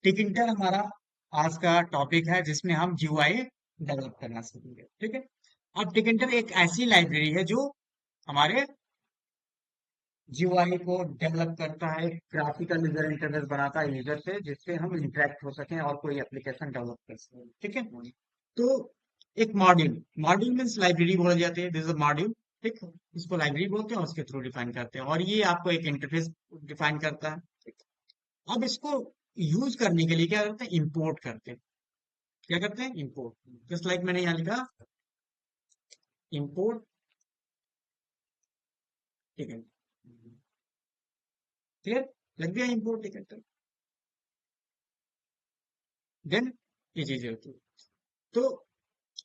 टिकिंटर हमारा आज का टॉपिक है जिसमें हम जीयूआई डेवलप करना सीखेंगे। ठीक है। अब टिकिंटर एक ऐसी लाइब्रेरी है जो हमारे जीयूआई को डेवलप करता है, ग्राफिकल यूजर इंटरफेस बनाता है यूजर से, जिससे हम इंटरेक्ट हो सकें और कोई एप्लीकेशन डेवलप कर सकें। ठीक है। तो एक मॉड्यूल, मॉड्यूल मीन्स लाइब्रेरी बोला जाती है, दिस इज अ मॉड्यूल। ठीक है। इसको लाइब्रेरी बोलते हैं और उसके थ्रू डिफाइन करते हैं, और ये आपको एक इंटरफेस डिफाइन करता है। ठीक है। अब इसको यूज करने के लिए क्या करते हैं, इंपोर्ट करते हैं। क्या करते हैं, इंपोर्ट। जस्ट लाइक मैंने यहाँ लिखा इंपोर्ट। ठीक है, क्लियर, लग गया इंपोर्ट टिकट। देन ये चीजें होती है। तो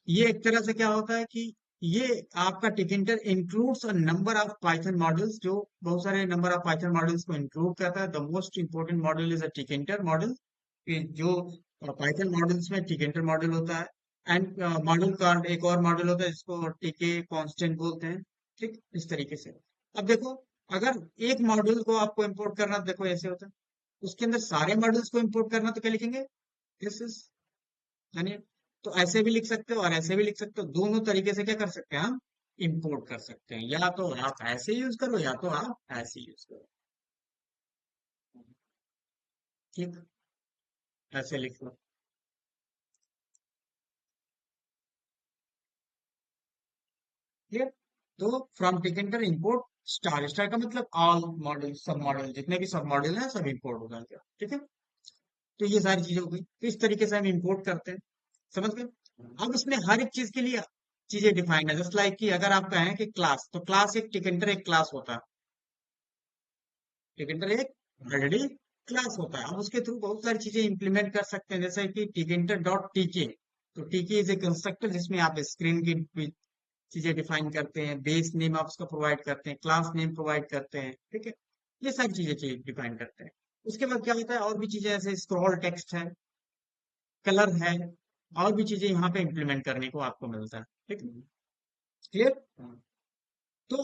ये एक तरह से क्या होता है कि ये आपका Tkinter includes a number of Python models, जो बहुत सारे नंबर ऑफ पाइथन मॉडल्स को इंक्लूड करता है। The most important model is a Tkinter model, जो पाइथन मॉडल्स में टिकिंटर मॉडल होता है। एंड मॉडल का एक और मॉडल होता है जिसको टीके कांस्टेंट बोलते हैं। ठीक, इस तरीके से। अब देखो, अगर एक मॉडल को आपको इंपोर्ट करना, तो देखो ऐसे होता है। उसके अंदर सारे मॉडल्स को इंपोर्ट करना, तो क्या लिखेंगे, दिस इज, यानी, तो ऐसे भी लिख सकते हो और ऐसे भी लिख सकते हो। दोनों तरीके से क्या कर सकते हैं हम, इंपोर्ट कर सकते हैं। या तो आप ऐसे यूज करो या तो आप ऐसे यूज करो। ठीक, ऐसे लिख लो। क्लियर। तो from tkinter import star, star का मतलब ऑल मॉडल, सब मॉडल, जितने भी सब मॉडल हैं सब इंपोर्ट हो जाएंगे। ठीक है। तो ये सारी चीजें हो गई, तो इस तरीके से हम इंपोर्ट करते हैं। समझ गए। अब इसमें हर एक चीज के लिए चीजें डिफाइंड है। जस्ट लाइक कि अगर आप कहें कि क्लास, तो क्लास एक टिकेंटर एक क्लास होता है। टिकेंटर एक ऑलरेडी क्लास होता है। हम उसके थ्रू बहुत सारी चीजें इंप्लीमेंट कर सकते हैं, जैसे कि टिकेंटर डॉट टीके। तो टीके इज ए कंस्ट्रक्टर जिसमें आप स्क्रीन की चीजें डिफाइन करते हैं, बेस नेम आप उसका प्रोवाइड करते हैं, क्लास नेम प्रोवाइड करते हैं। ठीक है। ये सारी चीजें डिफाइन करते हैं। उसके बाद क्या होता है, और भी चीजें जैसे स्क्रॉल टेक्स्ट है, कलर है, और भी चीजें यहाँ पे इंप्लीमेंट करने को आपको मिलता है। ठीक है, क्लियर। तो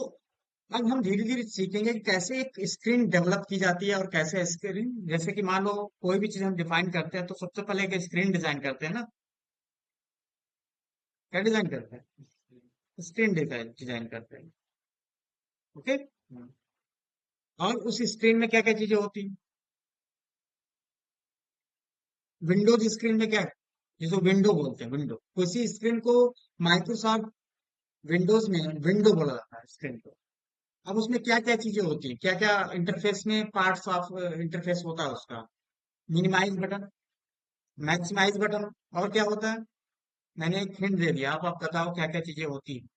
अब हम धीरे धीरे सीखेंगे कि कैसे एक स्क्रीन डेवलप की जाती है, और कैसे स्क्रीन, जैसे कि मान लो कोई भी चीज हम डिफाइन करते हैं, तो सबसे पहले एक स्क्रीन डिजाइन करते हैं ना। क्या डिजाइन करते हैं, स्क्रीन डिजाइन डिजाइन करते हैं। ओके। और उस स्क्रीन में क्या क्या चीजें होती हैं, विंडोज स्क्रीन में क्या है, जिसको विंडो बोलते हैं, विंडो। तो इसी स्क्रीन को माइक्रोसॉफ्ट विंडोज में विंडो बोला जाता है स्क्रीन को। अब उसमें क्या क्या चीजें होती हैं, क्या क्या इंटरफेस में पार्ट्स ऑफ इंटरफेस होता है उसका, मिनिमाइज बटन, मैक्सिमाइज बटन, और क्या होता है। मैंने एक हिंट दे दिया, आप बताओ क्या क्या चीजें होती हैं।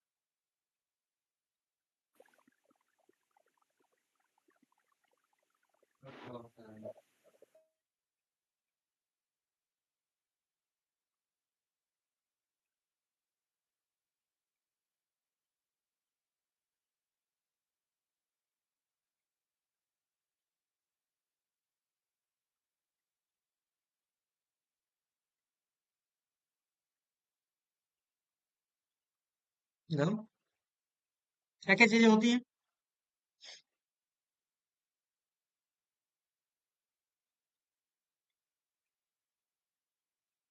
क्या क्या चीजें होती हैं,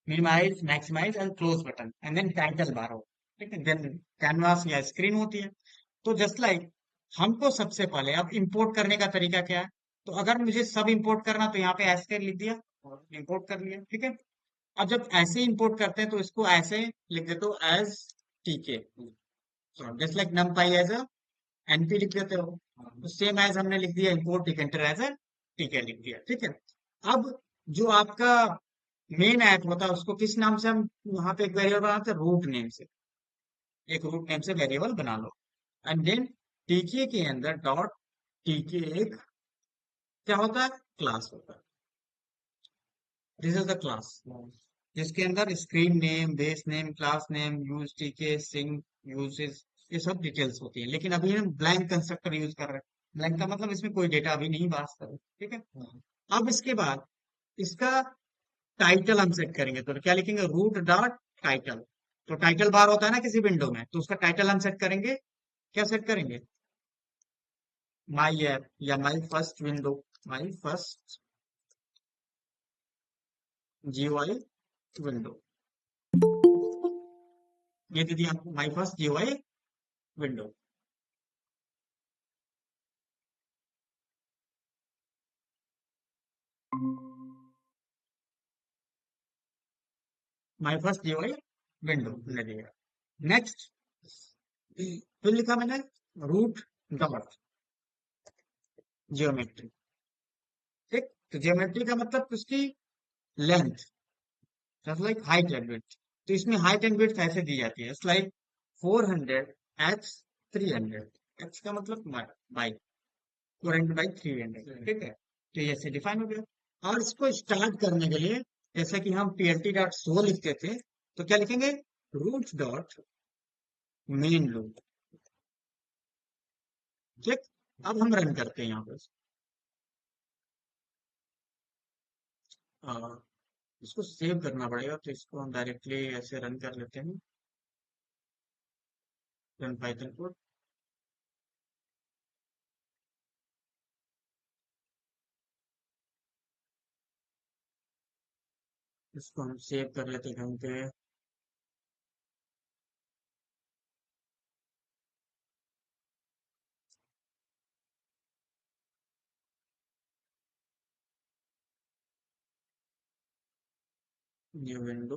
minimise, maximise and close button, and then title bar हो। ठीक है, देन कैनवास या स्क्रीन होती है। तो जस्ट लाइक, हमको सबसे पहले अब इंपोर्ट करने का तरीका क्या है। तो अगर मुझे सब इंपोर्ट करना, तो यहाँ पे ऐसे कर लिख दिया और इंपोर्ट कर लिया। ठीक है। अब जब ऐसे इंपोर्ट करते हैं, तो इसको ऐसे लिख देते हो एज टीके, जस्ट लाइक नम पाई एज एनपी लिख देते हो। तो सेम एज हमने लिख दिया इंपोर्ट टिकट एज ए टीके लिख दिया। ठीक है। अब जो आपका मेन ऐप होता है, उसको किस नाम से हम वहां पे एक वेरिएबल बनाते हैं, रूट नेम से। एक रूट नेम से वेरिएबल बना लो। एंड देन टीके के अंदर डॉट टीके एक क्या होता है, क्लास होता है। दिस इज द क्लास, जिसके अंदर screen name, base name, class name, use टीके, सिंग, यूजेस, ये सब डिटेल्स होती है। लेकिन अभी हम ब्लैंक कंस्ट्रक्टर यूज कर रहे हैं। ब्लैंक का मतलब इसमें कोई डेटा अभी नहीं पास कर रहे। ठीक है। अब इसके बाद इसका टाइटल हम सेट करेंगे, तो क्या लिखेंगे, रूट डॉट टाइटल। तो टाइटल बार होता है ना किसी विंडो में, तो उसका टाइटल हम सेट करेंगे। क्या सेट करेंगे, माई ऐप या my first window, my first GUI window. ये दे दिया आपको my first GUI window. My first GUI window ले दिया। नेक्स्ट फिर लिखा मैंने रूट डॉट जियोमेट्री। ठीक, तो जियोमेट्री का मतलब उसकी length, just like height and width. तो इसमें हाइट एंड विड्थ ऐसे दी जाती है, इट्स लाइक 400 एक्स 300। एक्स का मतलब बाई 400 बाई 300। ठीक है, तो ये ऐसे डिफाइन हो गया। और इसको स्टार्ट करने के लिए जैसे कि हम plt डॉट शो लिखते थे, तो क्या लिखेंगे, रूट डॉट मेन लूप। ठीक, अब हम रन करते हैं यहाँ पर। आ, इसको सेव करना पड़ेगा, तो इसको हम डायरेक्टली ऐसे रन कर लेते हैं। Run Python code. इसको हम सेव कर लेते हैं कहीं पे। New window.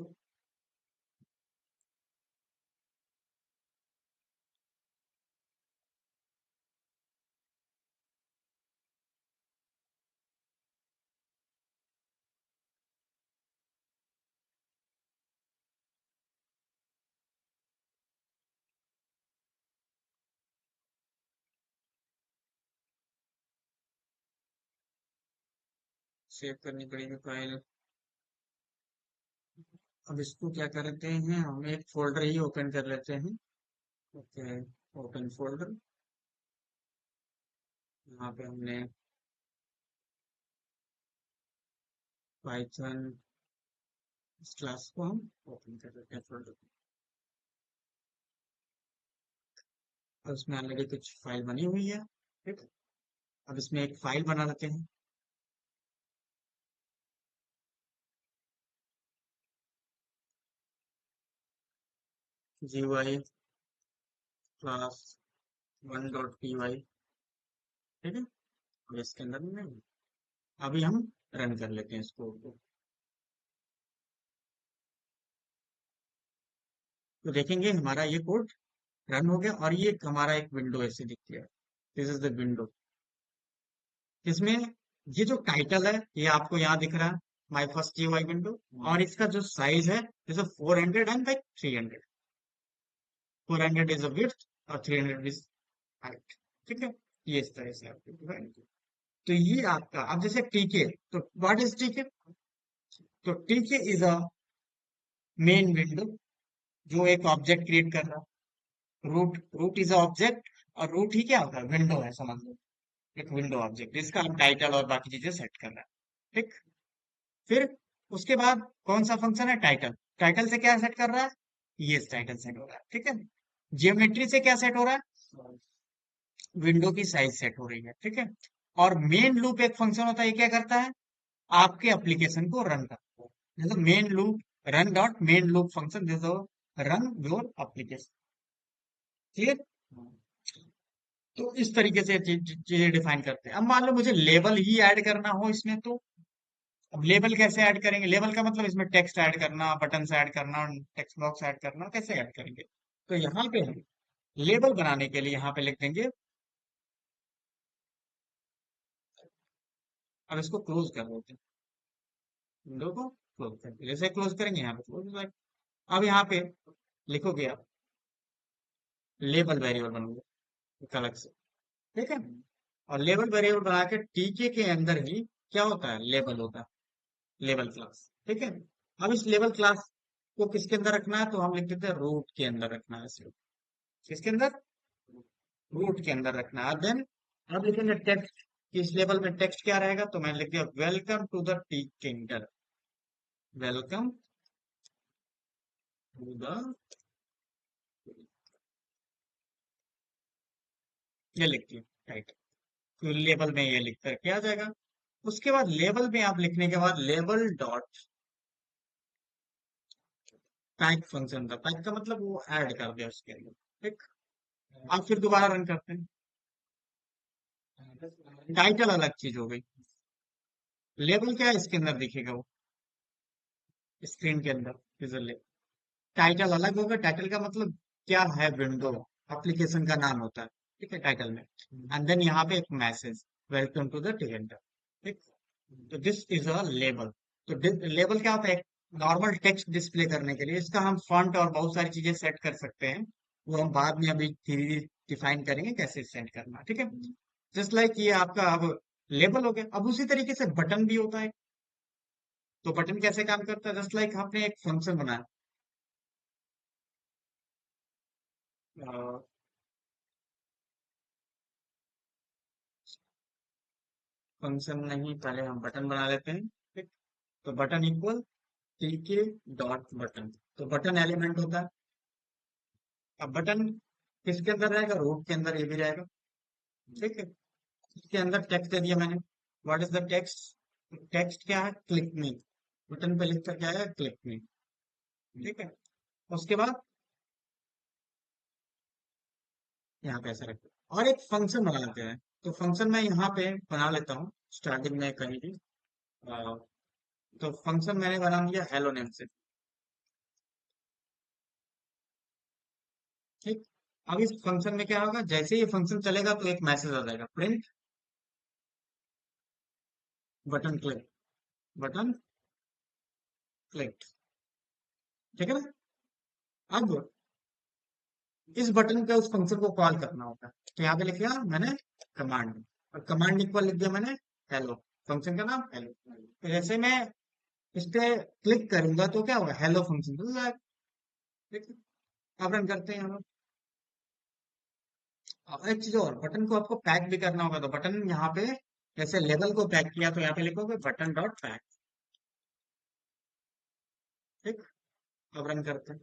सेव करनी पड़ेगी फाइल। अब इसको क्या करते हैं, हम एक फोल्डर ही ओपन कर लेते हैं। Okay, open folder. यहाँ पे हमने पाइथन इस क्लास को हम ओपन कर लेते हैं फोल्डर। और उसमें ऑलरेडी कुछ फाइल बनी हुई है। ठीक, अब इसमें एक फाइल बना लेते हैं। GUI class 1.py। ठीक है, अब इसके अंदर में अभी हम रन कर लेते हैं इस कोड को। तो देखेंगे हमारा ये कोड रन हो गया, और ये हमारा एक विंडो ऐसे दिख गया। This is the window. इसमें ये जो टाइटल है ये आपको यहाँ दिख रहा है, माई फर्स्ट GUI विंडो। और इसका जो साइज है जैसे 400 एंड बाई 300। 400 इज विड्थ और 300 इज हाइट। ठीक है, ये इस तरह से आपको डिवाइड किया। तो ये आपका, अब जैसे टीके, तो व्हाट इज टीके, तो टीके इज अ मेन विंडो जो एक ऑब्जेक्ट क्रिएट कर रहा है। Root, root is a object, और रूट ही क्या होता है, विंडो है समझ लो। एक विंडो ऑब्जेक्ट जिसका हम टाइटल और बाकी चीजें सेट कर रहे हैं। ठीक, फिर उसके बाद कौन सा फंक्शन है, टाइटल। टाइटल से क्या सेट कर रहा है, ये टाइटल सेट हो रहा है। ठीक है, जियोमेट्री से क्या सेट हो रहा है, विंडो की साइज सेट हो रही है। ठीक है, और मेन लूप एक फंक्शन होता है, ये क्या करता है, आपके एप्लीकेशन को रन करता है। मतलब main loop, run dot main loop function this run your application. Clear. तो इस तरीके से चीजें डिफाइन करते हैं। अब मान लो मुझे लेबल ही ऐड करना हो इसमें, तो अब लेबल कैसे ऐड करेंगे, लेबल का मतलब इसमें टेक्स्ट ऐड करना, बटन्स ऐड करना, टेक्स्ट बॉक्स ऐड करना, कैसे ऐड करेंगे। तो यहाँ पे हम लेबल बनाने के लिए यहाँ पे लिख देंगे। अब इसको क्लोज कर देते हैं, विंडो को क्लोज कर, जैसे क्लोज करेंगे यहाँ पे क्लोज हो जाएगा। अब यहाँ पे लिखोगे आप लेबल वेरिएबल बनोगे एक अलग से। ठीक है, और लेबल वेरिएबल बना के टीके के अंदर ही क्या होता है, लेबल होता है, लेबल क्लास। ठीक है, अब इस लेबल क्लास को किसके अंदर रखना है, तो हम लिख देते हैं रूट के अंदर रखना है इसे। किसके अंदर, रूट के अंदर रखना है। देन अब लिखेंगे टेक्स्ट, इस लेवल में टेक्स्ट क्या रहेगा, तो मैंने लिख दिया welcome to the tea kingdom. Welcome to the, ये लिख दिया राइट। तो लेबल में ये लिख कर क्या आ जाएगा। उसके बाद लेबल में आप लिखने के बाद लेबल डॉट पैक फंक्शन था, पैक का मतलब वो ऐड कर दिया उसके अंदर। ठीक। अब फिर दोबारा रन करते हैं। टाइटल अलग चीज हो गई। लेबल क्या है इसके अंदर दिखेगा वो, स्क्रीन के अंदर विजुअली। टाइटल अलग होगा, टाइटल का मतलब क्या है, विंडो एप्लीकेशन का नाम होता है। ठीक है, टाइटल में। एंड देन यहाँ पे एक मैसेज, वेलकम टू द टिकेंडर। ठीक। तो दिस इज अ लेबल। तो लेबल क्या होता है, नॉर्मल टेक्स्ट डिस्प्ले करने के लिए इसका हम फॉन्ट और बहुत सारी चीजें सेट कर सकते हैं। वो हम बाद में अभी धीरे डिफाइन करेंगे कैसे सेट करना। ठीक है। जस्ट लाइक ये आपका अब लेबल हो गया। अब उसी तरीके से बटन भी होता है। तो बटन कैसे काम करता है, जस्ट लाइक आपने एक फंक्शन बनाया। फंक्शन नहीं, पहले हम बटन बना लेते हैं। ठीक। तो बटन इक्वल टीके डॉट बटन। तो बटन एलिमेंट होता है। अब बटन किसके अंदर रहेगा, रूट के अंदर ये भी रहेगा। ठीक है। इसके अंदर टेक्स्ट दे दिया मैंने। What is the text. Text क्या है, क्लिक मी। बटन पे लिख कर क्या है, क्लिक मी। ठीक है। उसके बाद यहाँ पे ऐसा रखते हैं और एक फंक्शन बना लेते हैं। तो फंक्शन मैं यहाँ पे बना लेता हूँ स्टार्टिंग में कहीं भी। अ, तो फंक्शन मैंने बना लिया हेलो नेम से। ठीक। अब इस फंक्शन में क्या होगा, जैसे ही ये फंक्शन चलेगा तो एक मैसेज आ जाएगा, print button click, button click. ठीक है ना। अब इस बटन पे उस फंक्शन को कॉल करना होता है। तो यहाँ पे लिख लिया मैंने कमांड, और कमांड इक्वल लिख दिया मैंने हेलो, फंक्शन का नाम हेलो। तो जैसे मैं इस पे क्लिक करूंगा तो क्या होगा, हेलो फंक्शन खुल जाएगा। ठीक है। अब रन करते हैं हम। और एक चीज और, बटन को आपको पैक भी करना होगा। तो बटन यहाँ पे जैसे लेवल को पैक किया तो यहाँ पे लिखोगे बटन डॉट पैक। ठीक। अब रन करते हैं।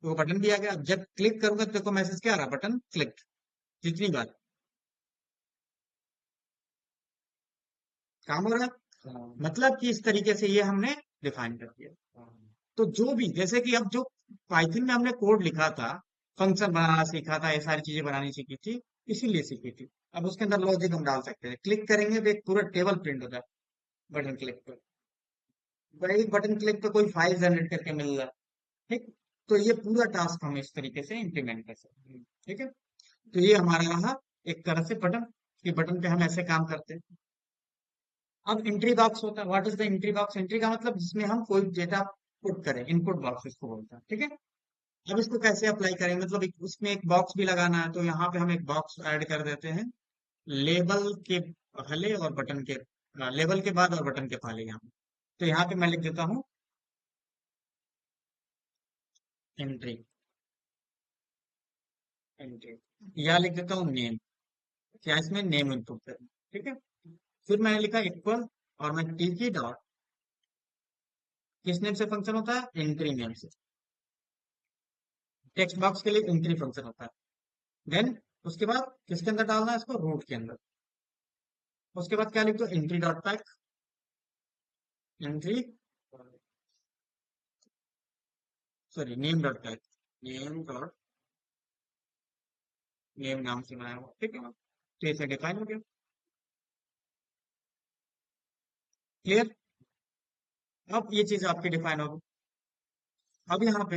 तो वो बटन भी आ गया। अब जब क्लिक करूंगा तो देखो मैसेज क्या आ रहा, बटन क्लिक। जितनी बार काम हो रहा है। मतलब कि इस तरीके से ये हमने डिफाइन कर दिया। तो जो भी, जैसे कि अब जो पाइथन में हमने कोड लिखा था, फंक्शन बनाना सीखा था, ये सारी चीजें बनानी सीखी थी, इसीलिए सीखी थी। अब उसके अंदर लॉजिक हम डाल सकते हैं। क्लिक करेंगे तो एक पूरा टेबल प्रिंट होता है बटन क्लिक पर। एक बटन क्लिक पे कोई फाइल जनरेट करके मिल रहा है। ठीक। तो ये पूरा टास्क हम इस तरीके से इम्प्लीमेंट कर सकते हैं। ठीक है। तो ये हमारा रहा एक तरह से बटन, कि बटन पे हम ऐसे काम करते हैं। अब एंट्री बॉक्स होता है। What is the entry box. Entry का मतलब जिसमें हम कोई डेटा पुट करें, इनपुट बॉक्स इसको बोलते हैं। ठीक है। अब इसको कैसे अप्लाई करें, मतलब उसमें एक बॉक्स भी लगाना है। तो यहाँ पे हम एक बॉक्स ऐड कर देते हैं, लेबल के पहले और बटन के, लेबल के बाद और बटन के पहले यहाँ पे। तो यहाँ पे मैं लिख देता हूँ एंट्री, एंट्री, या लिख देता हूँ नेम। क्या इसमें नेम इनपुट करें। ठीक है। फिर मैंने लिखा इक्वल, और मैं टी की डॉट, किस नेम से फंक्शन होता है, एंट्री नेम से। टेक्स्ट बॉक्स के लिए एंट्री फंक्शन होता है। देन उसके बाद किसके अंदर डालना है इसको, रूट के अंदर। उसके बाद क्या लिख दो, entry dot pack, entry, sorry name dot pack, name dot, name नाम से बनाया हुआ। ठीक है ना। तो ऐसे डिफाइन हो गया। क्लियर। अब ये चीज आपकी डिफाइन होगी। अब यहाँ पे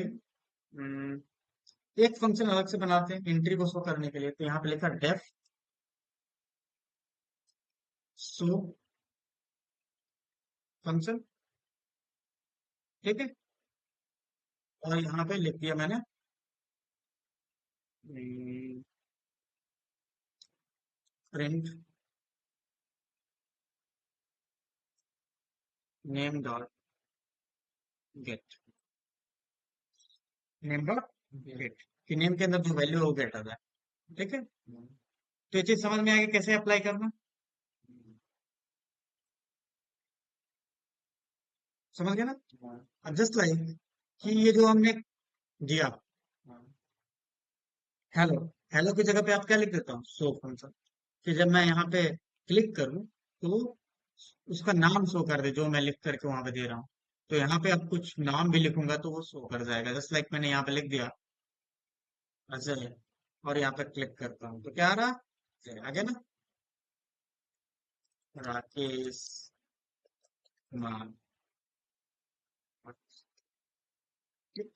एक फंक्शन अलग से बनाते हैं एंट्री को शो करने के लिए। तो यहाँ पे लिखा डेफ शो फंक्शन। ठीक है। और यहाँ पे लिख दिया मैंने print name dot gate, name dot gate, कि नेम के अंदर जो वैल्यू है वो गेट आ जाए। ठीक है। तो ये चीज समझ में आ गई कैसे अप्लाई करना। समझ गए ना। अब जस्ट लाइक कि ये जो हमने दिया हेलो, हेलो की जगह पे आप क्या लिख देता हूँ, शो फंक्शन। कि जब मैं यहाँ पे क्लिक करूँ तो उसका नाम शो कर दे जो मैं लिख करके वहां पे दे रहा हूँ। तो यहाँ पे अब कुछ नाम भी लिखूंगा तो वो शो कर जाएगा, जस्ट लाइक मैंने यहाँ पे लिख दिया अजय, और यहाँ पे क्लिक करता हूँ तो क्या आ रहा, अजय आ गया ना, राकेश कुमार। ठीक।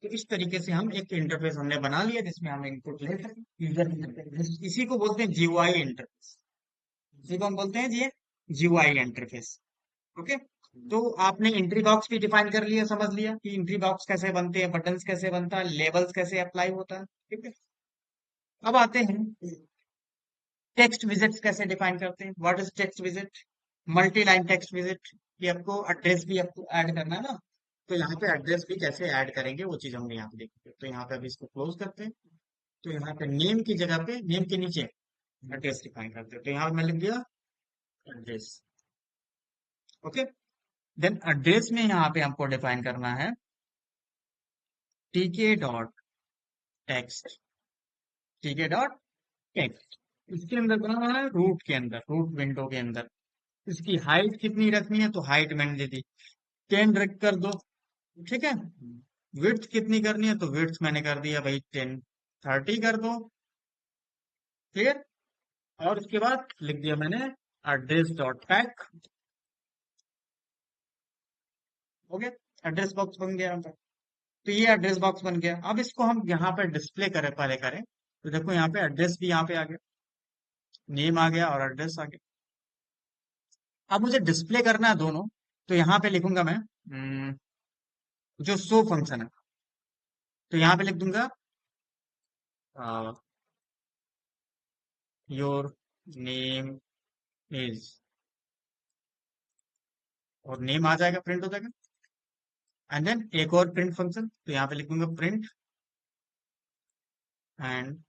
तो इस तरीके से हम एक इंटरफेस हमने बना लिया जिसमें हम इनपुट ले सकते हैं, यूजर इंटरफेस, इसी को बोलते हैं जीयूआई इंटरफेस, इसी को हम बोलते हैं जी जीयूआई इंटरफेस। ओके। तो आपने एंट्री बॉक्स भी डिफाइन कर लिया, समझ लिया कि एंट्री बॉक्स कैसे बनते हैं, बटन्स कैसे बनता है, लेबल्स कैसे अप्लाई होता है। ठीक है। अब आते हैं टेक्स्ट विजिट्स कैसे डिफाइन करते हैं। What is text visit, multi line text visit, कि आपको एड्रेस भी आपको ऐड करना है ना, तो यहाँ पे एड्रेस भी कैसे ऐड करेंगे वो चीज हम यहाँ पे देखेंगे। तो यहाँ पे अभी इसको क्लोज करते हैं। तो यहाँ पे नेम की जगह पे, नेम के नीचे एड्रेस डिफाइन करते हैं, तो यहाँ पे मैं लिख दिया एड्रेस। ओके। देन एड्रेस में यहाँ पे हमको डिफाइन करना है टीके डॉट टेक्स्ट, टीके डॉट टेक्स्ट। इसके अंदर बनाना है रूट के अंदर, रूट विंडो के अंदर। इसकी हाइट कितनी रखनी है, तो हाइट मैंने दे दी 10 रख कर दो। ठीक है। विड्थ कितनी करनी है, तो विड्थ मैंने कर दिया भाई 10, 30 कर दो। क्लियर। और उसके बाद लिख दिया मैंने एड्रेस डॉट पैक। हो गया, एड्रेस बॉक्स बन गया हमारा। तो ये एड्रेस बॉक्स बन गया। अब इसको हम यहाँ पे डिस्प्ले करें, पहले करें तो देखो यहाँ पे एड्रेस भी यहाँ पे आ गया, नेम आ गया और एड्रेस आ गया। अब मुझे डिस्प्ले करना है दोनों, तो यहाँ पे लिखूंगा मैं जो शो फंक्शन है, तो यहाँ पे लिख दूंगा योर नेम इज, और नेम आ जाएगा, प्रिंट हो जाएगा। एंड देन एक और प्रिंट फंक्शन, तो यहाँ पे लिखूंगा print and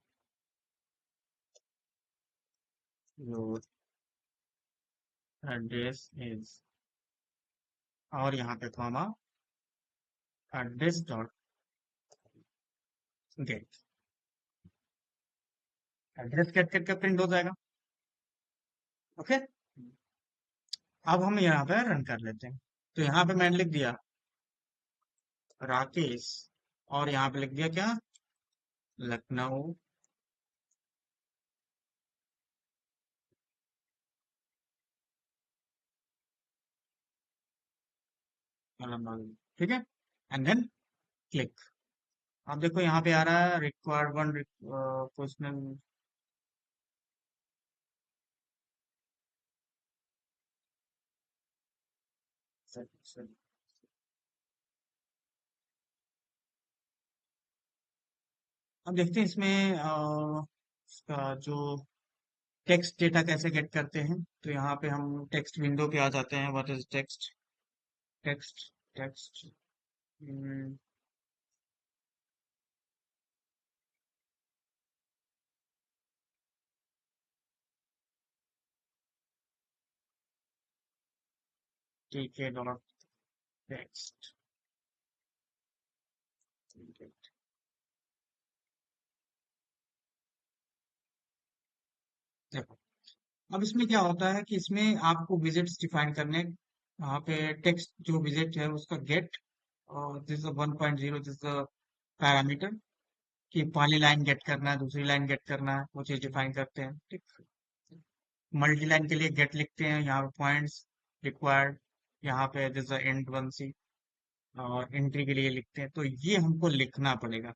your address is, और यहाँ पे comma address dot get, address get करके प्रिंट हो जाएगा। ओके। अब हम यहाँ पे रन कर लेते हैं। तो यहाँ पे मैंने लिख दिया राकेश, और यहाँ पे लिख दिया क्या, लखनऊ अलमबाग। ठीक है। And then click. अब देखो यहाँ पे आ रहा है रिक्वायर्ड वन क्वेश्चन। अब देखते हैं इसमें इसका जो टेक्स्ट डेटा कैसे गेट करते हैं। तो यहाँ पे हम टेक्स्ट विंडो पे आ जाते हैं। What is text, text text ठीक है डॉट टेक्स्ट। देखो अब इसमें क्या होता है कि इसमें आपको विजिट्स डिफाइन करने, यहाँ पे टेक्स्ट जो विजिट है उसका गेट, और दिस 1.0, दिस पैरामीटर, कि पहली लाइन गेट करना है, दूसरी लाइन गेट करना है, वो चीज डिफाइन करते हैं। ठीक। मल्टी लाइन के लिए गेट लिखते हैं, यहाँ पे पॉइंट्स रिक्वायर्ड, यहाँ पे दिस एंड वन सी, और एंट्री के लिए लिखते हैं। तो ये हमको लिखना पड़ेगा,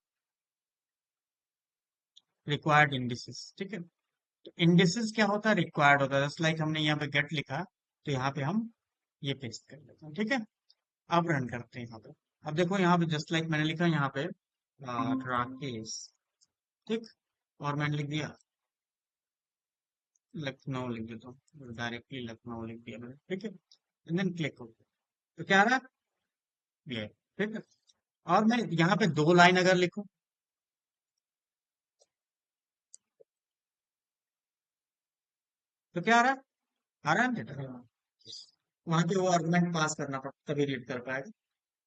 रिक्वायर्ड इंडिसेस। ठीक है। तो इंडिसेस क्या होता है, रिक्वायर्ड होता है, जस्ट लाइक हमने यहाँ पे गेट लिखा, तो यहाँ पे हम ये पेस्ट कर लेते हैं। ठीक है। अब रन करते हैं यहाँ पे। अब देखो यहाँ पे जस्ट लाइक मैंने लिखा यहाँ पे राकेश। ठीक। और मैंने लिख दिया लखनऊ, लिख देता हूँ डायरेक्टली, लखनऊ लिख दिया मैंने। ठीक है। एंड देन क्लिक हो गया। तो क्या आ रहा है ये। ठीक है। और मैं यहाँ पे दो लाइन अगर लिखूं, तो क्या आ रहा है, आ रहा है बेटा, वहां पे वो आर्गुमेंट पास करना पड़ता तभी रीड कर पाएगा।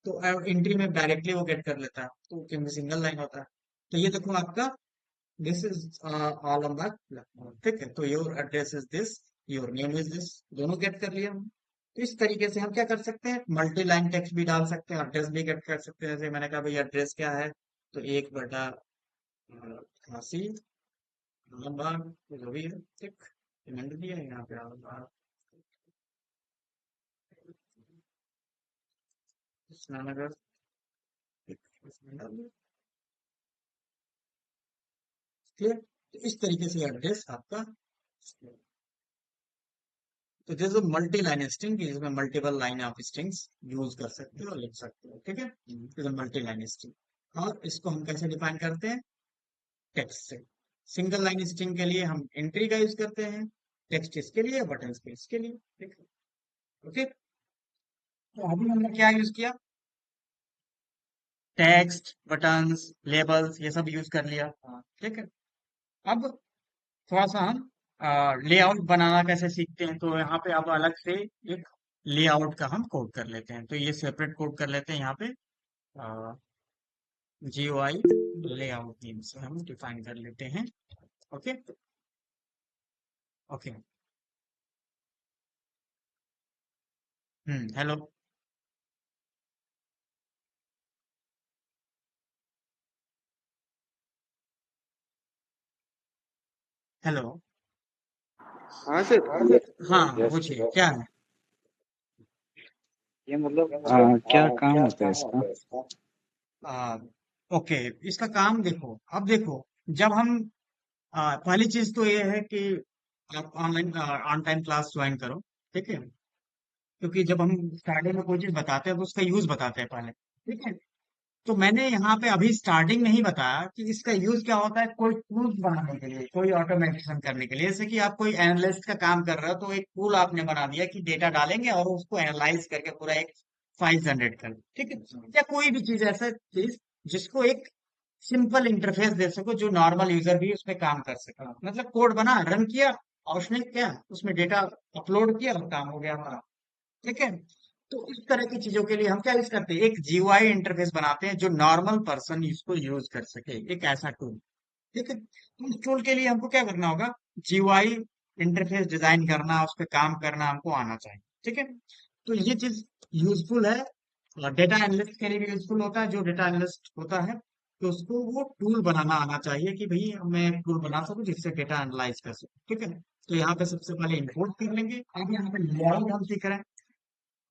तो एंट्री में डायरेक्टली वो गेट कर लेता है, तो क्योंकि सिंगल लाइन होता है। तो ये देखो आपका दिस इज आलमबाग लखनऊ। ठीक है। तो your address is this, your name is this, दोनों गेट कर लिया हमने। तो इस तरीके से हम क्या कर सकते हैं, मल्टी लाइन टेक्स्ट भी डाल सकते हैं, एड्रेस भी गेट कर सकते हैं। जैसे मैंने कहा भाई एड्रेस क्या है, तो 1/88 आलमबाग, जो भी है, ठीक, पेमेंट दिया है यहाँ पे आलमबाग, कृष्णानगर, ठीक, इसमें डाल दिया, क्लियर। तो इस तरीके से एड्रेस आपका, तो जैसे मल्टी लाइन स्ट्रिंग की, इसमें multiple line of strings use कर सकते हो और लिख सकते हो, ठीक है। जैसे मल्टी लाइन स्ट्रिंग, और इसको हम कैसे डिफाइन करते हैं, टेक्स्ट से। सिंगल लाइन स्ट्रिंग के लिए हम एंट्री का यूज करते हैं, टेक्स्ट इसके लिए, बटन स्पेस के लिए, ठीक है। ओके, तो अभी हमने क्या यूज किया, टेक्स्ट, बटन्स, लेबल्स, ये सब यूज कर लिया, ठीक है। अब थोड़ा सा हम लेआउट बनाना कैसे सीखते हैं, तो यहाँ पे अब अलग से एक लेआउट का हम कोड कर लेते हैं। तो ये सेपरेट कोड कर लेते हैं यहाँ पे, GUI लेआउट नेम से हम डिफाइन कर लेते हैं। ओके, ओके, हेलो, हेलो, हाँ सर। हाँ यस। पूछिए क्या है। ये मतलब क्या काम होता है इसका? आ, ओके, इसका काम देखो, अब देखो, जब हम पहली चीज तो ये है कि आप online on time class join करो, ठीक है। क्योंकि जब हम स्टार्टिंग में कोई चीज बताते हैं तो उसका यूज बताते हैं पहले, ठीक है। तो मैंने यहाँ पे अभी स्टार्टिंग में ही बताया कि इसका यूज क्या होता है, कोई टूल्स बनाने के लिए, कोई ऑटोमेटिकेशन करने के लिए। जैसे कि आप कोई एनालिस्ट का काम कर रहे हो, तो एक टूल आपने बना दिया कि डेटा डालेंगे और उसको एनालाइज करके पूरा एक फाइल जनरेट कर, ठीक है। या कोई भी चीज, ऐसा चीज जिसको एक सिंपल इंटरफेस दे सको, जो नॉर्मल यूजर भी उसमें काम कर सके। मतलब कोड बना, रन किया, और उसने क्या, उसमें डेटा अपलोड किया और काम हो गया हमारा, ठीक है। तो इस तरह की चीजों के लिए हम क्या यूज करते हैं, एक जीयूआई इंटरफेस बनाते हैं जो नॉर्मल पर्सन इसको यूज कर सके, एक ऐसा टूल, ठीक है। तो उस टूल के लिए हमको क्या करना होगा, जीयूआई इंटरफेस डिजाइन करना, उस पर काम करना हमको आना चाहिए, ठीक है। तो ये चीज यूजफुल है, और डेटा एनालिस्ट के लिए भी यूजफुल होता है। जो डेटा एनालिस्ट होता है, तो उसको वो टूल बनाना आना चाहिए कि भाई मैं एक टूल बना सकूं जिससे डेटा एनालाइज कर सकूं, ठीक है। तो यहाँ पे सबसे पहले इंपोर्ट कर लेंगे। अब यहाँ पे लेआउट हम सीख रहे हैं,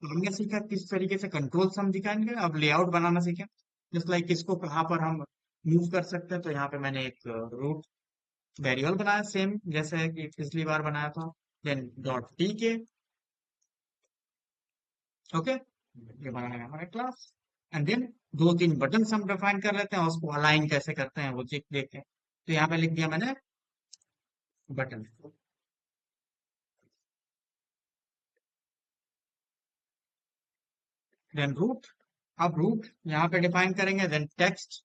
तो हमने सीखा किस तरीके से कंट्रोल्स हम दिखाएंगे, अब लेआउट बनाना सीखे। जस्ट लाइक इसको कहाँ पर हम मूव कर सकते हैं, तो यहाँ पे मैंने एक रूट वेरिएबल बनाया, सेम जैसे कि पिछली बार बनाया था। देन डॉट टी के, ओके, ये बनाया है हमारा क्लास। एंड देन दो तीन बटन हम डिफाइन कर लेते हैं, और उसको अलाइन कैसे करते हैं वो देखते हैं। तो यहाँ पे लिख दिया मैंने बटन, देन रूट। अब रूट यहाँ पे डिफाइन करेंगे, देन टेक्स्ट।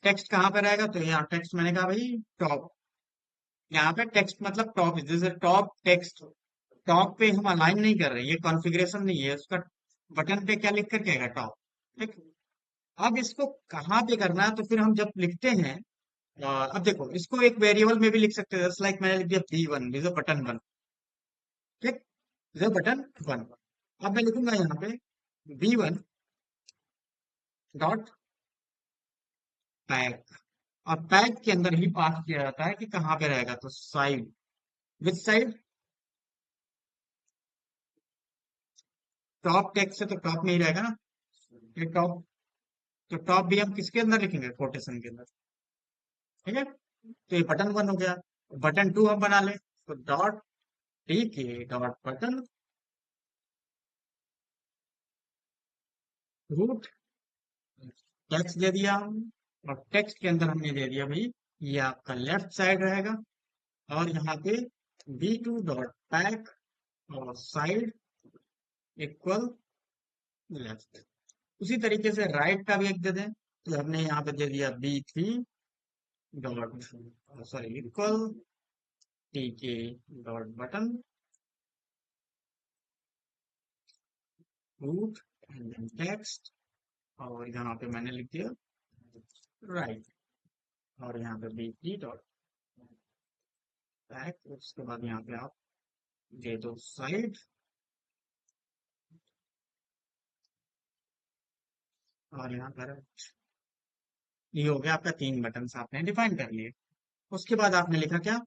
टेक्स्ट कहाँ पे रहेगा, तो यहाँ टेक्स्ट मैंने कहा भाई टॉप, यहाँ पे टेक्स्ट मतलब टॉप, जैसे टॉप टेक्स्ट, टॉप पे हम अलाइन नहीं कर रहे, ये कॉन्फ़िगरेशन नहीं है उसका। बटन पे क्या लिख करके आएगा, टॉप, ठीक। अब इसको कहाँ पे करना है, तो फिर हम जब लिखते हैं, अब देखो, इसको एक वेरिएबल में भी लिख सकते हैं, जस्ट लाइक मैंने लिख दिया B1, दिस बटन 1, ठीक, दिस बटन 1। अब मैं लिखूंगा यहाँ पे B1 डॉट पैक, और पैक के अंदर ही पास किया जाता है कि कहाँ पे रहेगा, तो side, which side, top text है तो टॉप में ही रहेगा ना, ये टॉप। तो टॉप भी हम किसके अंदर लिखेंगे, कोटेशन के अंदर, ठीक है। तो ये बटन 1 हो गया। बटन 2 हम बना ले, तो dot T K dot button root, text दे दिया हम, और टेक्स्ट के अंदर हमने दे दिया भाई, ये आपका लेफ्ट साइड रहेगा। और यहाँ पे B2 डॉट पैक, और साइड इक्वल लेफ्ट। उसी तरीके से राइट का भी एक दे दें, तो हमने यहाँ पे दे दिया B3 dot, sorry, equal T K dot button root, and text, और यहाँ पे मैंने लिख दिया राइट, और यहाँ पे B3 डॉट पैक, उसके बाद यहाँ पे आप दे दो साइड और यहाँ पर ये हो गया आपका 3 बटन आपने डिफाइन कर लिए। उसके बाद आपने लिखा क्या,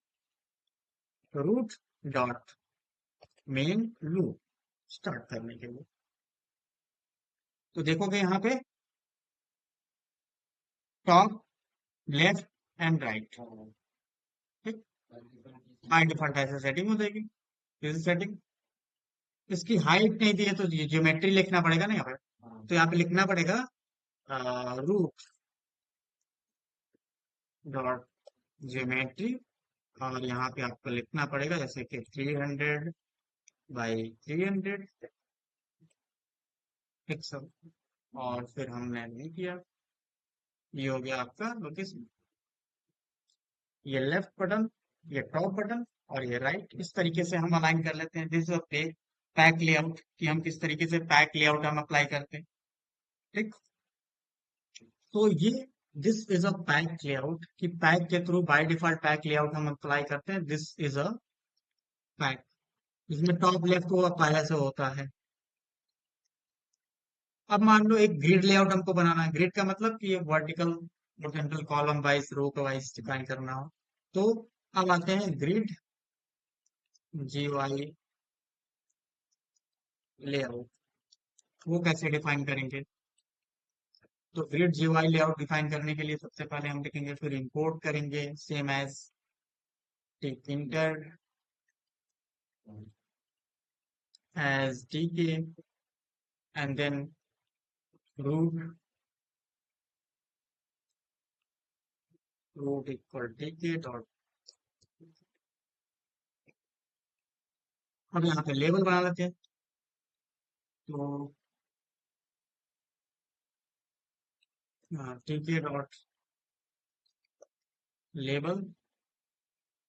root dot main loop start करने के लिए। तो देखोगे यहाँ पे टॉप लेफ्ट एंड राइट, ठीक, बाय डिफॉल्ट ऐसे सेटिंग हो जाएगी। जैसे सेटिंग इसकी हाइट नहीं दी है तो ज्योमेट्री लिखना पड़ेगा ना यहाँ पे। तो यहाँ पे लिखना पड़ेगा रूट डॉट ज्योमेट्री, और यहाँ पे आपको लिखना पड़ेगा जैसे कि 300 by 300 पिक्सल। और फिर हमने नहीं किया, ये हो गया आपका लोकेशन, ये लेफ्ट बटन, ये टॉप बटन, और ये राइट। इस तरीके से हम अलाइन कर लेते हैं। दिस इज पैक लेआउट, कि हम किस तरीके से पैक लेआउट हम अप्लाई करते हैं, ठीक। तो ये this is a pack layout, कि पैक के through by default pack layout हम अप्लाई करते हैं। दिस इज अ पैक, इसमें टॉप लेफ्ट वो पहले से होता है। अब मान लो एक ग्रिड लेआउट हमको बनाना है। ग्रिड का मतलब कि एक वर्टिकल होरिजेंटल कॉलम वाइज रो का वाइज डिफाइन करना हो। तो अब आते हैं ग्रिड GUI लेआउट, वो कैसे डिफाइन करेंगे। तो ग्रिड GUI लेआउट डिफाइन करने के लिए सबसे पहले हम लिखेंगे, फिर इंपोर्ट करेंगे same as tk as tk, and then root equal tk dot। अब यहाँ पे लेबल बना लेते हैं। तो tk डॉट लेबल,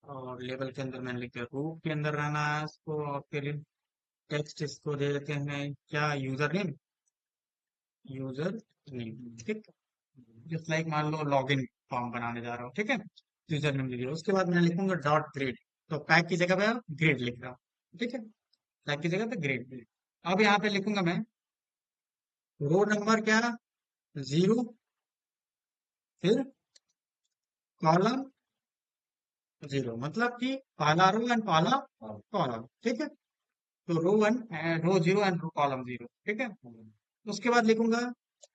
और लेबल के अंदर मैंने लिखा रूट के अंदर रहना है इसको, और फिर टेक्स्ट इसको दे देते हैं क्या, यूजर नेम, ठीक। जस्ट लाइक मान लो लॉगिन फॉर्म बनाने जा रहा हूँ, ठीक है, यूजर नेम लिखिए। उसके बाद मैं लिखूंगा डॉट ग्रिड, तो पैक की जगह पे ग्रिड लिख रहा हूँ, ठीक है, पैक की जगह पे ग्रिड। अब यहाँ पे लिखूंगा मैं रो नंबर क्या, 0, फिर कॉलम 0, मतलब कि पहला रो एंड पहला कॉलम, ठीक है। तो रो 1, रो 0 एंड रो कॉलम 0, ठीक है। उसके बाद लिखूंगा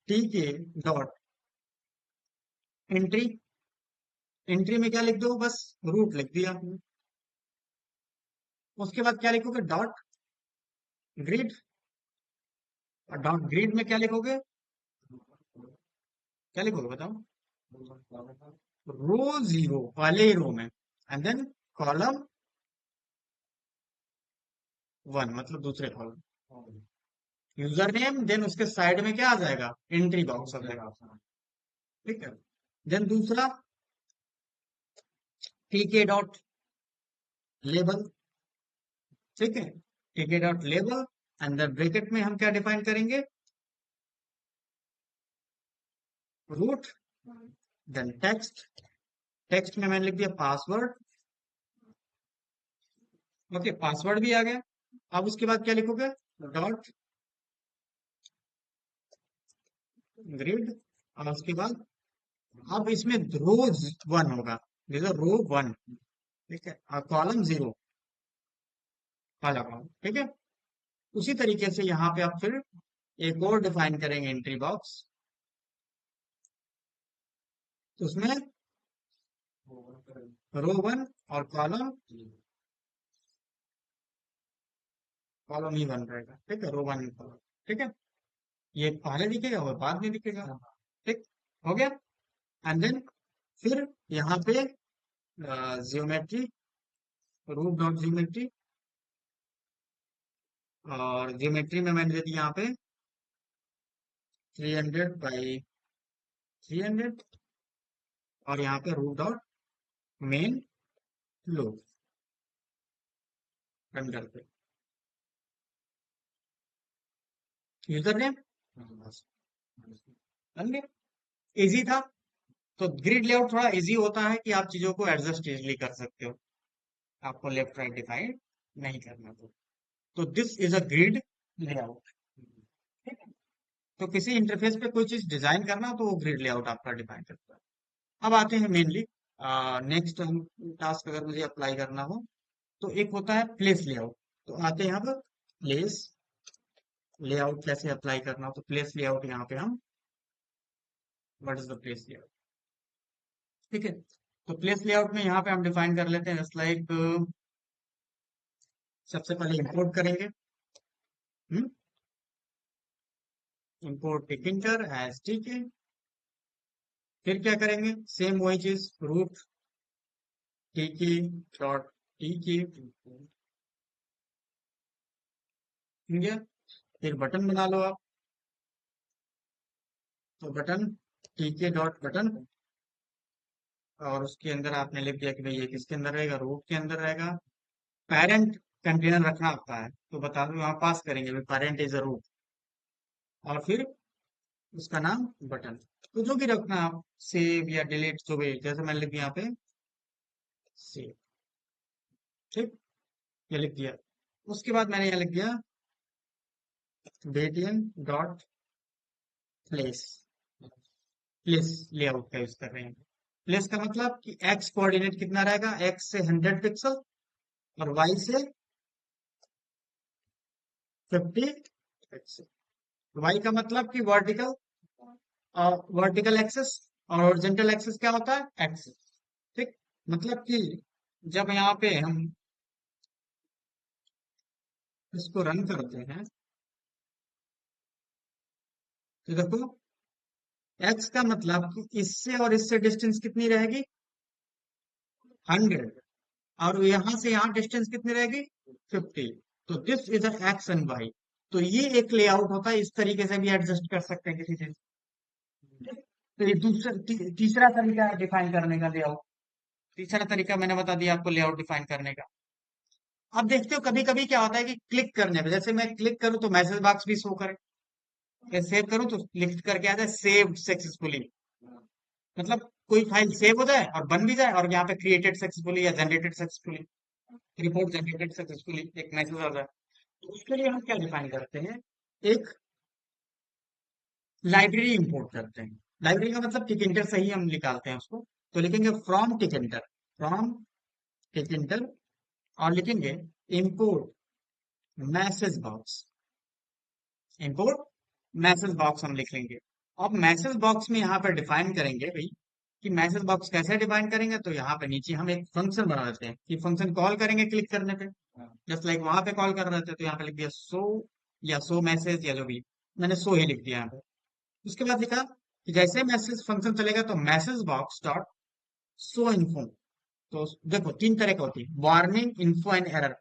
T K dot entry, entry में क्या लिख दो, बस रूट लिख दिया। उसके बाद क्या लिखोगे, डॉट ग्रिड, और डॉट ग्रिड में क्या लिखोगे, क्या लिखोगे बताओ, रो 0 पहले ही रो में, एंड देन कॉलम 1 मतलब दूसरे कॉलम, यूजर नेम, देन उसके साइड में क्या आ जाएगा, एंट्री बॉक्स आ जाएगा, ठीक है। देन दूसरा टीके डॉट लेबल, ठीक है, टीके डॉट लेबल, अंदर ब्रैकेट में हम क्या डिफाइन करेंगे, रूट, देन टेक्स्ट, टेक्स्ट में मैंने लिख दिया पासवर्ड, ओके, पासवर्ड भी आ गया। अब उसके बाद क्या लिखोगे, डॉट ग्रिड, और उसके बाद अब इसमें रो 1 होगा, जैसे रो 1, ठीक है, और कॉलम 0 काला कॉलम, ठीक है। उसी तरीके से यहाँ पे आप फिर एक और डिफाइन करेंगे एंट्री बॉक्स, तो उसमें रो 1 और कॉलम ही 1 रहेगा, ठीक है, रो 1 कॉलम, ठीक है। ये पहले दिखेगा और बाद में दिखेगा, ठीक, हो गया। एंड देन फिर यहाँ पे जियोमेट्री, रूट डॉट जियोमेट्री, और जियोमेट्री में मैंने दे दिया यहाँ पे 300 by 300, और यहाँ पे रूट डॉट मेन लो, रन करते यूजर नेम, इजी था। तो ग्रिड लेआउट थोड़ा इजी होता है कि आप चीजों को एडजस्ट इजिली कर सकते हो, आपको लेफ्ट राइट डिफाइन नहीं करना। तो this is a grid layout, ठीक है। तो किसी इंटरफेस पे कोई चीज डिजाइन करना हो तो वो ग्रिड लेआउट आपका डिफाइन करता है। अब आते हैं मेनली नेक्स्ट हम टास्क अगर मुझे अप्लाई करना हो तो एक होता है प्लेस लेआउट। तो आते हैं अब प्लेस लेआउट कैसे अप्लाई करना हो, तो प्लेस लेआउट यहाँ पे हम what is the place layout, ठीक है। तो प्लेस लेआउट में यहाँ पे हम डिफाइन कर लेते हैं जस्ट लाइक सबसे पहले इंपोर्ट करेंगे, इंपोर्ट टिकिंटर एज, ठीक है। फिर क्या करेंगे, सेम वही चीज रूट टीकी डॉट टीकी, ठीक है। फिर बटन बना लो आप, तो बटन टीके डॉट बटन, और उसके अंदर आपने लिख दिया कि भाई ये किसके अंदर रहेगा, रूट के अंदर रहेगा। पेरेंट कंटेनर रखना होता है तो बता दो यहाँ पास करेंगे पेरेंट इज अ रूट, और फिर उसका नाम बटन। तो जो भी रखना आप, सेव या डिलीट जो भी, जैसे मैंने लिख दिया यहाँ पे सेव, ठीक, ये लिख दिया। उसके बाद मैंने यहाँ लिख दिया बेटियन डॉट प्लेस, प्लेस लेआउट का यूज कर रहे हैं। प्लेस का मतलब कि एक्स कोऑर्डिनेट कितना रहेगा, एक्स से 100 पिक्सल और वाई से 50 पिक्सल। वाई का मतलब कि वर्टिकल, और वर्टिकल एक्सेस, और ओरिजेंटल एक्सेस क्या होता है, एक्सेस, ठीक। मतलब कि जब यहाँ पे हम इसको रन करते हैं तो देखो एक्स का मतलब कि इससे और इससे डिस्टेंस कितनी रहेगी, 100, और यहाँ से यहाँ डिस्टेंस कितनी रहेगी, 50। तो this is x and y. तो ये एक लेआउट होता है, इस तरीके से भी एडजस्ट कर सकते हैं किसी चीज। तो ये दूसरा तीसरा तरीका है डिफाइन करने का लेआउट। तीसरा तरीका मैंने बता दिया आपको लेआउट डिफाइन करने का। अब देखते हो कभी कभी क्या होता है कि क्लिक करने पे, जैसे मैं क्लिक करूं तो मैसेज बॉक्स भी शो करे, या सेव करूं तो लिख करके आ जाए सेव सक्सेसफुली, मतलब कोई फाइल सेव हो जाए और बन भी जाए, और यहाँ पे क्रिएटेड सक्सेसफुली या generated successfully, report generated successfully एक मैसेज आ जाए। तो उसके लिए हम क्या डिफाइन करते हैं, एक लाइब्रेरी इंपोर्ट करते हैं। लाइब्रेरी का मतलब टिकिंटर से ही हम निकालते हैं उसको। तो लिखेंगे फ्रॉम टिकिंटर, फ्रॉम टिकिंटर, और लिखेंगे import message box, import message box हम लिख लेंगे। अब मैसेज बॉक्स में यहाँ पर डिफाइन करेंगे भाई कि मैसेज बॉक्स कैसे डिफाइन करेंगे, तो यहाँ पे नीचे हम एक फंक्शन बना देते हैं कि फंक्शन कॉल करेंगे क्लिक करने पे, जस्ट लाइक वहां पे कॉल कर रहे थे, तो यहाँ पे लिख दिया सो, या सो मैसेज, या जो भी, मैंने सो ही लिख दिया यहाँ पे। उसके बाद लिखा कि जैसे मैसेज फंक्शन चलेगा तो message box dot so info. तो देखो तीन तरह का होती है, वार्निंग, इन्फो एंड एरर,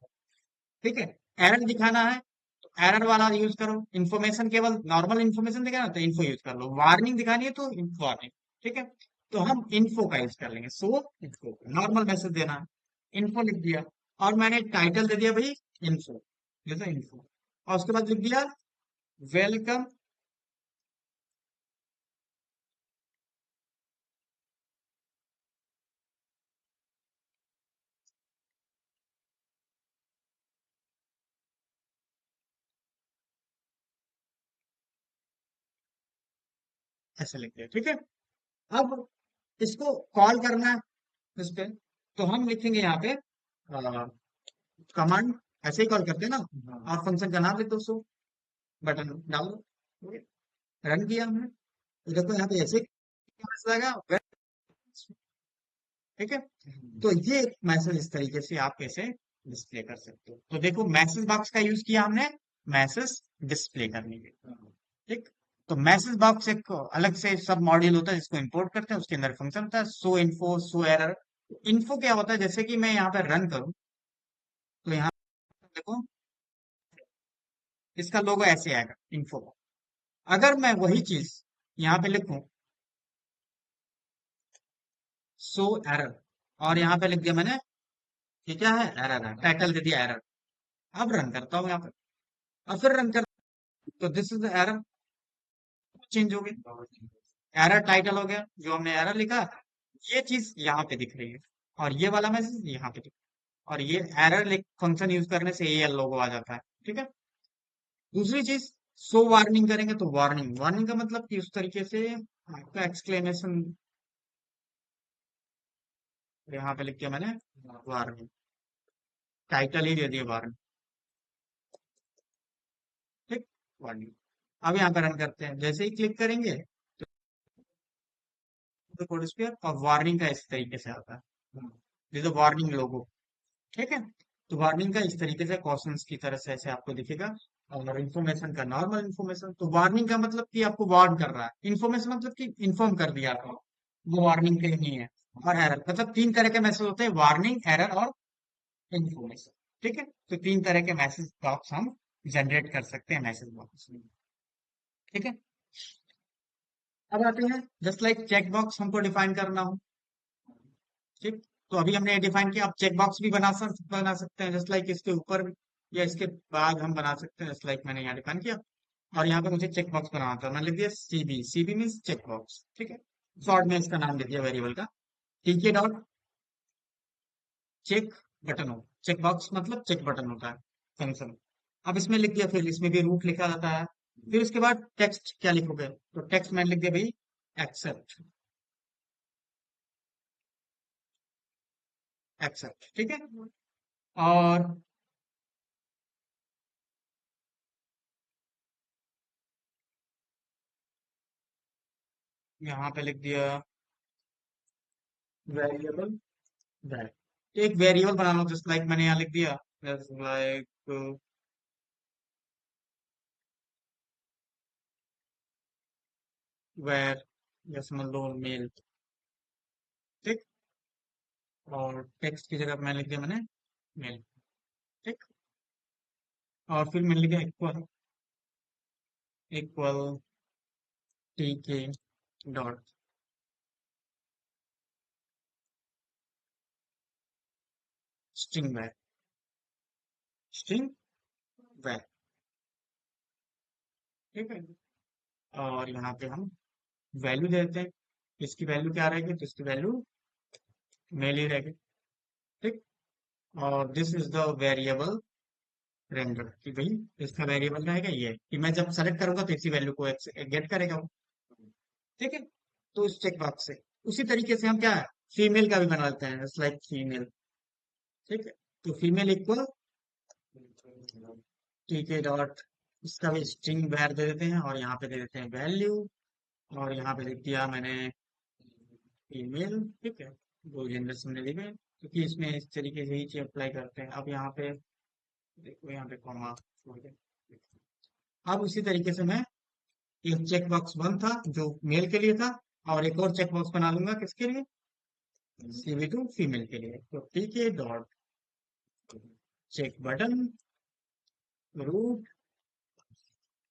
ठीक है। एरर दिखाना है तो एरर वाला यूज करो, इन्फॉर्मेशन केवल नॉर्मल इन्फॉर्मेशन दिखाना है तो इन्फो यूज कर लो, वार्निंग दिखानी है तो वार्निंग, ठीक है। तो हम इन्फो का यूज कर लेंगे, सो इन्फो, नॉर्मल मैसेज देना है, इन्फो लिख दिया। और मैंने टाइटल दे दिया भाई इन्फो, जैसे इन्फो, और उसके बाद लिख दिया वेलकम, ऐसे लिख दिया, ठीक है। अब इसको कॉल करना है इस पे, तो हम लिखेंगे यहाँ पे कमांड, ऐसे ही कॉल करते हैं ना, और फंक्शन का नाम लिख दो, सो बटन डाल दो, रन किया हमने, तो देखो यहाँ पे ऐसे मैसेज आएगा, ठीक है। तो ये मैसेज इस तरीके से आप कैसे डिस्प्ले कर सकते हो। तो देखो मैसेज बॉक्स का यूज किया हमने मैसेज डिस्प्ले करने के लिए, ठीक। तो मैसेज बॉक्स एक अलग से सब मॉड्यूल होता है जिसको इंपोर्ट करते हैं, उसके अंदर फंक्शन होता है सो इन्फो, सो एरर। इन्फो क्या होता है, जैसे कि मैं यहाँ पे रन करूँ तो यहाँ देखो इसका लोगो ऐसे आएगा इन्फो का। अगर मैं वही चीज यहाँ पे लिखूं सो एरर, और यहाँ पे लिख दिया मैंने, ये क्या है, एरर है, टाइटल दे दिया एरर। अब रन करता हूँ यहाँ पे, और फिर रन कर, तो दिस इज एरर, चेंज हो गया, एरर टाइटल हो गया, जो हमने एरर लिखा ये चीज यहाँ पे दिख रही है, और ये वाला मैसेज यहाँ पे दिख रहा है, और ये एरर फंक्शन यूज करने से ये लोगो आ जाता है, ठीक है। दूसरी चीज सो वार्निंग करेंगे तो वार्निंग, वार्निंग का मतलब कि उस तरीके से आपका एक्सक्लेमेशन यहाँ पे लिख दिया मैंने, वार्निंग, टाइटल ही दे दिया वार्निंग। ठीक, वार्निंग। अब यहाँ पे रन करते हैं, जैसे ही क्लिक करेंगे तो कोड स्पेयर और वार्निंग का इस तरीके से आता है, जैसे वार्निंग लोगो। ठीक है, तो वार्निंग का इस तरीके से क्वेश्चंस की तरह से ऐसे आपको दिखेगा। और इन्फॉर्मेशन का नॉर्मल इन्फॉर्मेशन, तो वार्निंग का मतलब कि आपको वार्न कर रहा है, इन्फॉर्मेशन मतलब कि इन्फॉर्म कर दिया आपको, वो वार्निंग के लिए है। और एरर मतलब तीन तरह के मैसेज होते हैं, वार्निंग, एरर और इन्फॉर्मेशन। ठीक है, तो तीन तरह के मैसेज बॉक्स हम जनरेट कर सकते हैं मैसेज बॉक्स में। ठीक है, अब आते हैं जस्ट लाइक चेक बॉक्स हमको डिफाइन करना हो। ठीक, तो अभी हमने डिफाइन किया, आप चेक बॉक्स भी बना सकते हैं, जस्ट लाइक इसके ऊपर या इसके बाद हम बना सकते हैं, जस्ट लाइक मैंने यहाँ डिफाइन किया। और यहाँ पे मुझे चेक बॉक्स बनाना था, मैंने लिख दिया CB, CB means check box. ठीक है, शॉर्ट में इसका नाम दे दिया वेरिएबल का, टीके डॉट चेक बटन हो, चेक बॉक्स मतलब चेक बटन होता है फंक्शन। अब इसमें लिख दिया, फिर इसमें भी रूट लिखा जाता है। फिर उसके बाद टेक्स्ट क्या लिखोगे, तो टेक्स्ट मैंने लिख दिया भाई एक्सेप्ट, एक्सेप्ट। ठीक है, और यहाँ पे लिख दिया वेरिएबल वैर, एक वेरिएबल बना लो, जस्ट लाइक मैंने यहाँ लिख दिया जस्ट लाइक वेर, या समझ लो मेल। ठीक, और टेक्स्ट की जगह मैंने लिख दिया मैंने मेल। ठीक, और फिर मैंने लिख दिया equal, equal T K dot string वैर, स्ट्रिंग वैर। ठीक है, और यहाँ पे हम वैल्यू दे देते हैं, इसकी वैल्यू क्या रहेगी, तो इसकी वैल्यू मेल ही रहेगी। ठीक, और this is the variable render, कि भाई इसका वेरिएबल रहेगा ये, कि मैं जब सेलेक्ट करूंगा तो इसी वैल्यू को गेट करेगा वो। ठीक है, तो इस चेक बॉक्स से उसी तरीके से हम क्या है, फीमेल का भी बना लेते हैं, जस्ट लाइक फीमेल। ठीक है, तो फीमेल इक्वल ठीक है डॉट, इसका भी स्ट्रिंग वैर दे देते हैं, और यहाँ पे दे देते हैं वैल्यू। और यहाँ पे लिख दिया मैंने फीमेल। ठीक है, दो जेंडर्स हमने लिखे हैं, क्योंकि इसमें इस तरीके से ही चीज अप्लाई करते हैं। अब यहाँ पे देखो, यहाँ पे कॉमा छोड़ के, अब उसी तरीके से मैं एक चेक बॉक्स वन था जो मेल के लिए था, और एक और चेक बॉक्स बना लूंगा किसके लिए, सीवी टू फीमेल के लिए। तो ठीक है dot check button root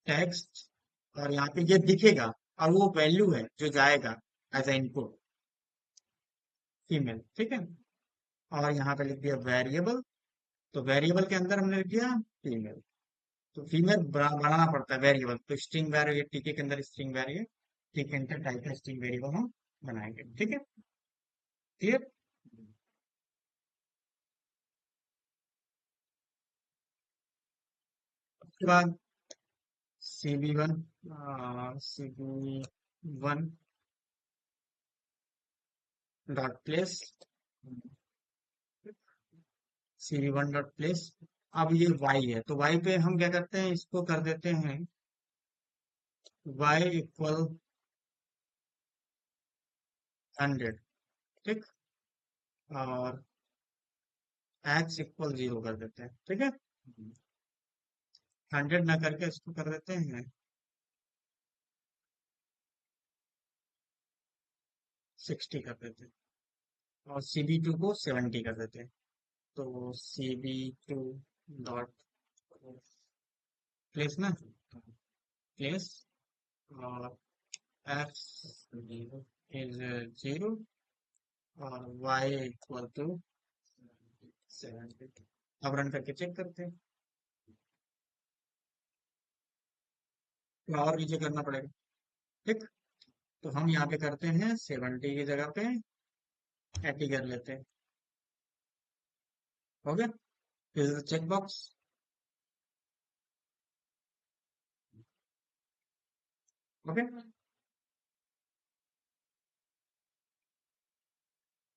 text, और यहाँ पे ये दिखेगा, और वो वैल्यू है जो जाएगा एज ए इनपुट, फीमेल। ठीक है, और यहाँ पे लिख दिया वेरिएबल, तो वेरिएबल के अंदर हमने लिख दिया फीमेल। तो फीमेल बनाना पड़ता है वेरिएबल, तो स्ट्रिंग वैर, ये टीके के अंदर स्ट्रिंग वैर, ये टीके इंटर टाइप का स्ट्रिंग वेरिएबल हम बनाएंगे। ठीक है, क्लियर। उसके बाद CB1, CB1 dot place, CB1 dot place. अब ये y है, तो y पे हम क्या करते हैं, इसको कर देते हैं y इक्वल 100। ठीक, और x इक्वल 0 कर देते हैं। ठीक है, 100 ना करके इसको कर देते हैं 60 कर देते हैं, और CB2 को 70 कर देते हैं। तो CB2 डॉट प्लेस ना, प्लेस, और x इज 0, और y इक्वल टू 70। अब रन करके चेक करते हैं, तो और नीचे करना पड़ेगा। ठीक, तो हम यहाँ पे करते हैं 70 की जगह पे 80 कर लेते हैं। हो गया, this is check box. Okay,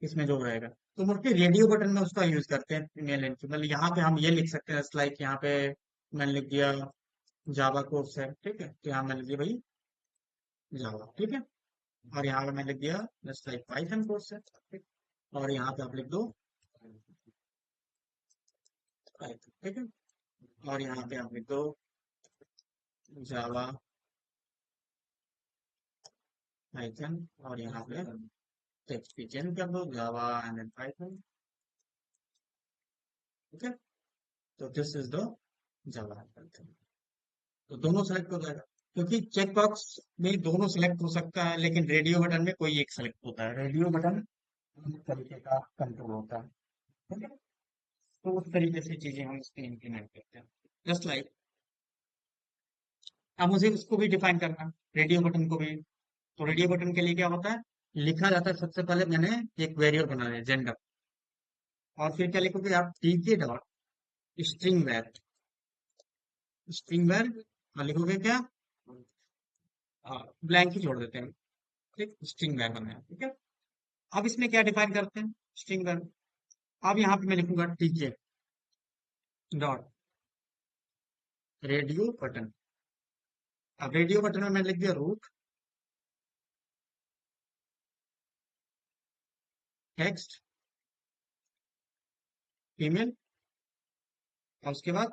इसमें जो रहेगा तो मोस्टली रेडियो बटन में उसका यूज करते हैं मेल एंड फीमेल। यहाँ पे हम ये लिख सकते हैं लाइक यहाँ पे मैंने लिख दिया जावा कोर्स है, ठीक है, तो यहाँ मैंने लिख दिया भाई जावा, ठीक है। और यहाँ पे मैंने लिख दिया जस्ट लाइक पाइथन कोर्स है, ठीक। और यहाँ पे आप लिख दो पाइथन, ठीक है। और यहाँ पे आप लिख दो जावा पाइथन, और यहाँ पे टेक्स्ट भी चेंज कर दो जावा एंड देन पाइथन, ठीक है। तो this is the Java Python. तो दोनों सेलेक्ट हो जाएगा, क्योंकि चेक बॉक्स में दोनों सेलेक्ट हो सकता है, लेकिन रेडियो बटन में कोई एक सेलेक्ट होता है। रेडियो बटन इस तरीके का कंट्रोल होता है, ठीक है। तो उस तरीके से चीजें हम इसमें इम्प्लीमेंट करते हैं, जस्ट लाइक। अब मुझे इसको भी डिफाइन करना है, रेडियो बटन को भी। तो रेडियो बटन के लिए क्या होता है, लिखा जाता है सबसे पहले मैंने एक वेरिएबल बना दिया जेंडर, और फिर क्या लिखोगे आप, टीके डॉट स्ट्रिंग वैर, स्ट्रिंग वैर, और लिखोगे क्या, ब्लैंक ही छोड़ देते हैं, ठीक, स्ट्रिंग वैर बनाया, ठीक है। अब इसमें क्या डिफाइन करते हैं, स्ट्रिंग वैर। अब यहाँ पे मैं लिखूंगा टीके डॉट रेडियो बटन। अब रेडियो बटन में मैं लिख दिया रूट टेक्स्ट फीमेल, और उसके बाद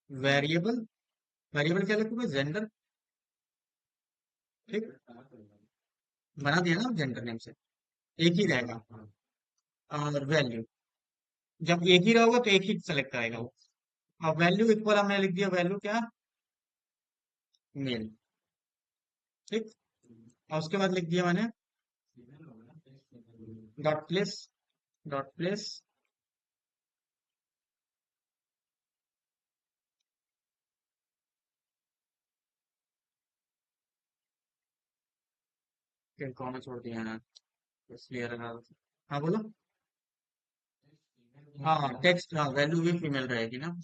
वेरिएबल, वेरिएबल क्या लिखोगे, जेंडर, ठीक। बना दिया ना जेंडर नेम से, एक ही रहेगा। और वैल्यू, जब एक ही रहोगा तो एक ही सेलेक्ट आएगा वो। अब वैल्यू इक्वल हमने लिख दिया, वैल्यू क्या, मेल, ठीक। और उसके बाद लिख दिया मैंने डॉट प्लेस, डॉट प्लेस फिर कॉमा छोड़ दिया है, इसलिए रहा। हाँ बोलो। हाँ टेक्स्ट, हाँ वैल्यू भी फीमेल रहेगी ना,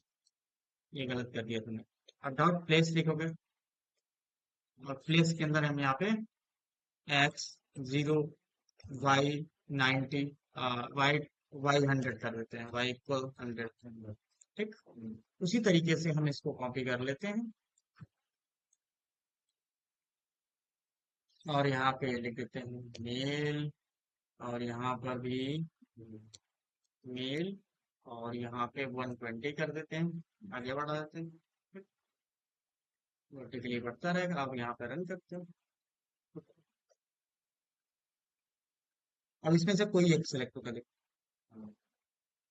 ये गलत कर दिया तुमने। अब डॉट प्लेस लिखोगे, और प्लेस के अंदर हम यहाँ पे एक्स 0, वाई 90, वाई वाई 100 कर देते हैं, वाई इक्वल 100, ठीक। उसी तरीके से हम इसको कॉपी कर लेते हैं, और यहाँ पे लिख देते हैं मेल, और यहाँ पर भी मेल, और यहाँ पे 120 कर देते हैं, आगे बढ़ा देते हैं, वर्टिकली बढ़ता रहेगा। अब यहाँ पे रन करते हैं। अब इसमें से कोई एक सिलेक्ट होकर देखो,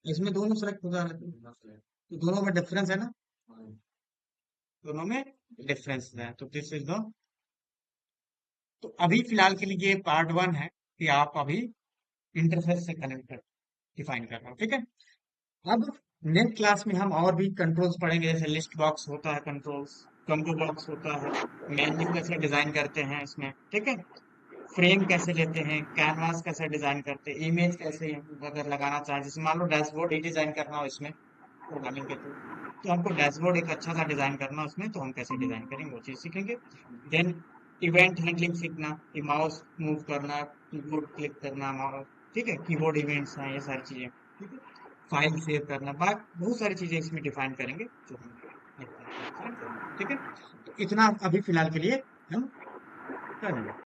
इसमें दोनों सेलेक्ट हो जा रहे थे, तो दोनों में डिफरेंस है ना, दोनों में डिफरेंस है। तो दिस इज द, तो अभी फिलहाल के लिए पार्ट 1 है कि आप अभी इंटरफेस से कनेक्ट कर डिफाइन कर रहे हो, ठीक है। अब नेक्स्ट क्लास में हम और भी कंट्रोल्स पढ़ेंगे, जैसे लिस्ट बॉक्स होता है कंट्रोल्स, कॉम्बो बॉक्स होता है, मेन्यू कैसे डिजाइन करते हैं इसमें, ठीक है। फ्रेम कैसे लेते हैं, कैनवास कैसे डिजाइन करते हैं, इमेज कैसे अगर लगाना चाहे, जैसे मान लो डैशबोर्ड ही डिजाइन करना हो इसमें प्रोग्रामिंग के थ्रू, तो हमको डैशबोर्ड एक अच्छा सा डिजाइन करना है उसमें, तो हम कैसे डिजाइन करेंगे वो चीज सीखेंगे। देन इवेंट हैंडलिंग सीखना, कि माउस मूव करना, कीबोर्ड क्लिक करना, ठीक है, कीबोर्ड इवेंट्स हैं, ये सारी चीजें, ठीक है। फाइल सेव करना, बात बहुत सारी चीजें इसमें डिफाइन करेंगे, जो हम next class में करेंगे, ठीक है। तो इतना अभी फिलहाल के लिए हम करेंगे।